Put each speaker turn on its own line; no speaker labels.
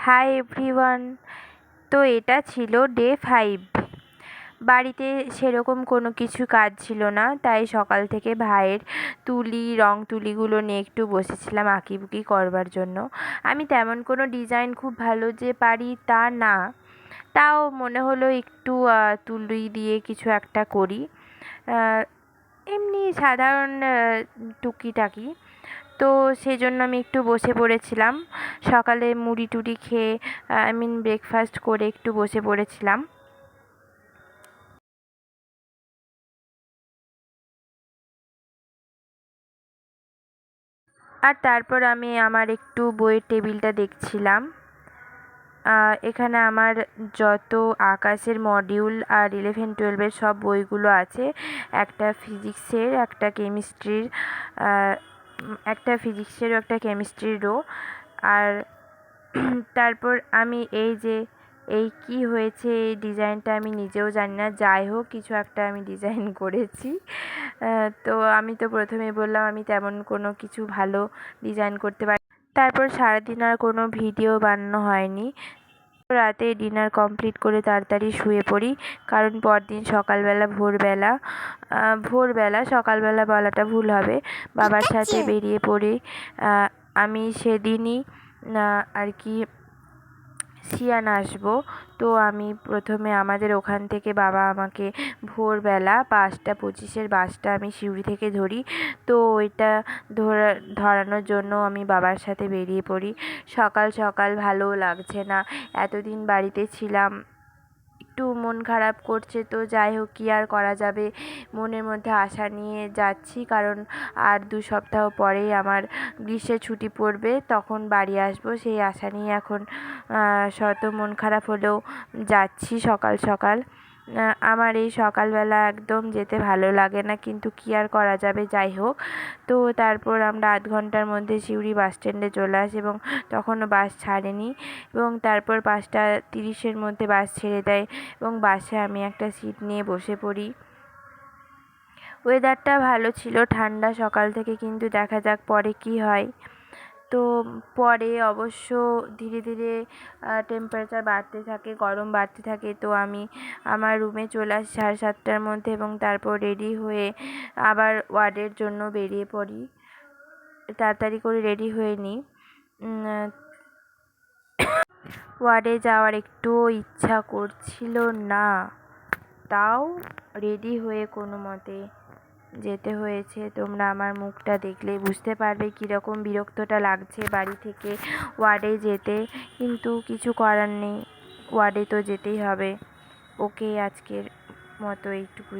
Hi everyone. তো এটা ছিল ডে 5। বাড়িতে সেরকম কোনো কিছু কাজ ছিল না, তাই সকাল থেকে ভাইয়ের রং তুলিগুলো নিয়ে একটু বসেছিলাম আঁকিবুকি করবার জন্য। আমি তেমন কোনো ডিজাইন খুব ভালো যে পারি তা না, তাও মনে হলো একটু তুলি দিয়ে কিছু একটা করি, এমনি সাধারণ টুকিটাকি। তো সেজন্য আমি একটু বসে পড়েছিলাম। সকালে মুড়ি টুড়ি খেয়ে ব্রেকফাস্ট করে একটু বসে পড়েছিলাম। আর তারপর আমি আমার একটু বইয়ের টেবিলটা দেখছিলাম। এখানে আমার যত আকাশের মডিউল আর 11-12 সব বইগুলো আছে। একটা ফিজিক্সের, একটা কেমিস্ট্রির, একটা ফিজিক্সেরও, একটা কেমিস্ট্রিরও। আর তারপর আমি এই কি হয়েছে, এই ডিজাইনটা আমি নিজেও জানি না, যাই হোক কিছু একটা আমি ডিজাইন করেছি। তো আমি তো প্রথমেই বললাম আমি তেমন কোনো কিছু ভালো ডিজাইন করতে পারি। তারপর সারাদিন আর কোনো ভিডিও বানানো হয়নি। রাতে ডিনার কমপ্লিট করে তাড়াতাড়ি শুয়ে পড়ি, কারণ পরদিন সকালবেলা ভোরবেলা সকালবেলা বলাটা ভুল হবে, বাবার সাথে বেরিয়ে পড়ি। আমি সেদিনই আর কি সিয়ান আসবো। তো আমি প্রথমে আমাদের ওখান থেকে বাবা আমাকে ভোরবেলা 5:25 বাসটা আমি সিউড়ি থেকে ধরি। তো ওইটা ধরানোর জন্য আমি বাবার সাথে বেরিয়ে পড়ি। সকাল সকাল ভালোও লাগছে না, এতদিন বাড়িতে ছিলাম, একটু মন খারাপ করছে। তো যাই হোক, কী আর করা যাবে, মনের মধ্যে আশা নিয়ে যাচ্ছি, কারণ আর 2 সপ্তাহ পরেই আমার গ্রীষ্মের ছুটি পড়বে, তখন বাড়ি আসবো, সেই আশা নিয়ে এখন শত মন খারাপ হলেও যাচ্ছি সকাল সকাল। আমার এই সকালবেলা একদম যেতে ভালো লাগে না, কিন্তু কী আর করা যাবে, যাই হোক। তো তারপর আমরা আধ ঘন্টার মধ্যে সিউড়ি বাস স্ট্যান্ডে চলে আসি, এবং তখনও বাস ছাড়েনি, এবং তারপর 5:30 মধ্যে বাস ছেড়ে দেয়, এবং বাসে আমি একটা সিট নিয়ে বসে পড়ি। ওয়েদারটা ভালো ছিল, ঠান্ডা সকাল থেকে, কিন্তু দেখা যাক পরে কী হয়। তো পরে অবশ্য ধীরে ধীরে টেম্পারেচার বাড়তে থাকে, গরম বাড়তে থাকে। তো আমি আমার রুমে চলে আসি 7:30টার মধ্যে, এবং তারপর রেডি হয়ে আবার ওয়ার্ডের জন্য বেরিয়ে পড়ি। তাড়াতাড়ি করে রেডি হয়ে নিই। ওয়ার্ডে যাওয়ার একটুও ইচ্ছা করছিল না, তাও রেডি হয়ে কোনো মতে যেতে হয়েছে। তোমরা আমার মুখটা দেখলেই বুঝতে পারবে কীরকম বিরক্তটা লাগছে বাড়ি থেকে ওয়ার্ডে যেতে, কিন্তু কিছু করার নেই, ওয়ার্ডে তো যেতেই হবে। ওকে, আজকের মতো এইটুকুই।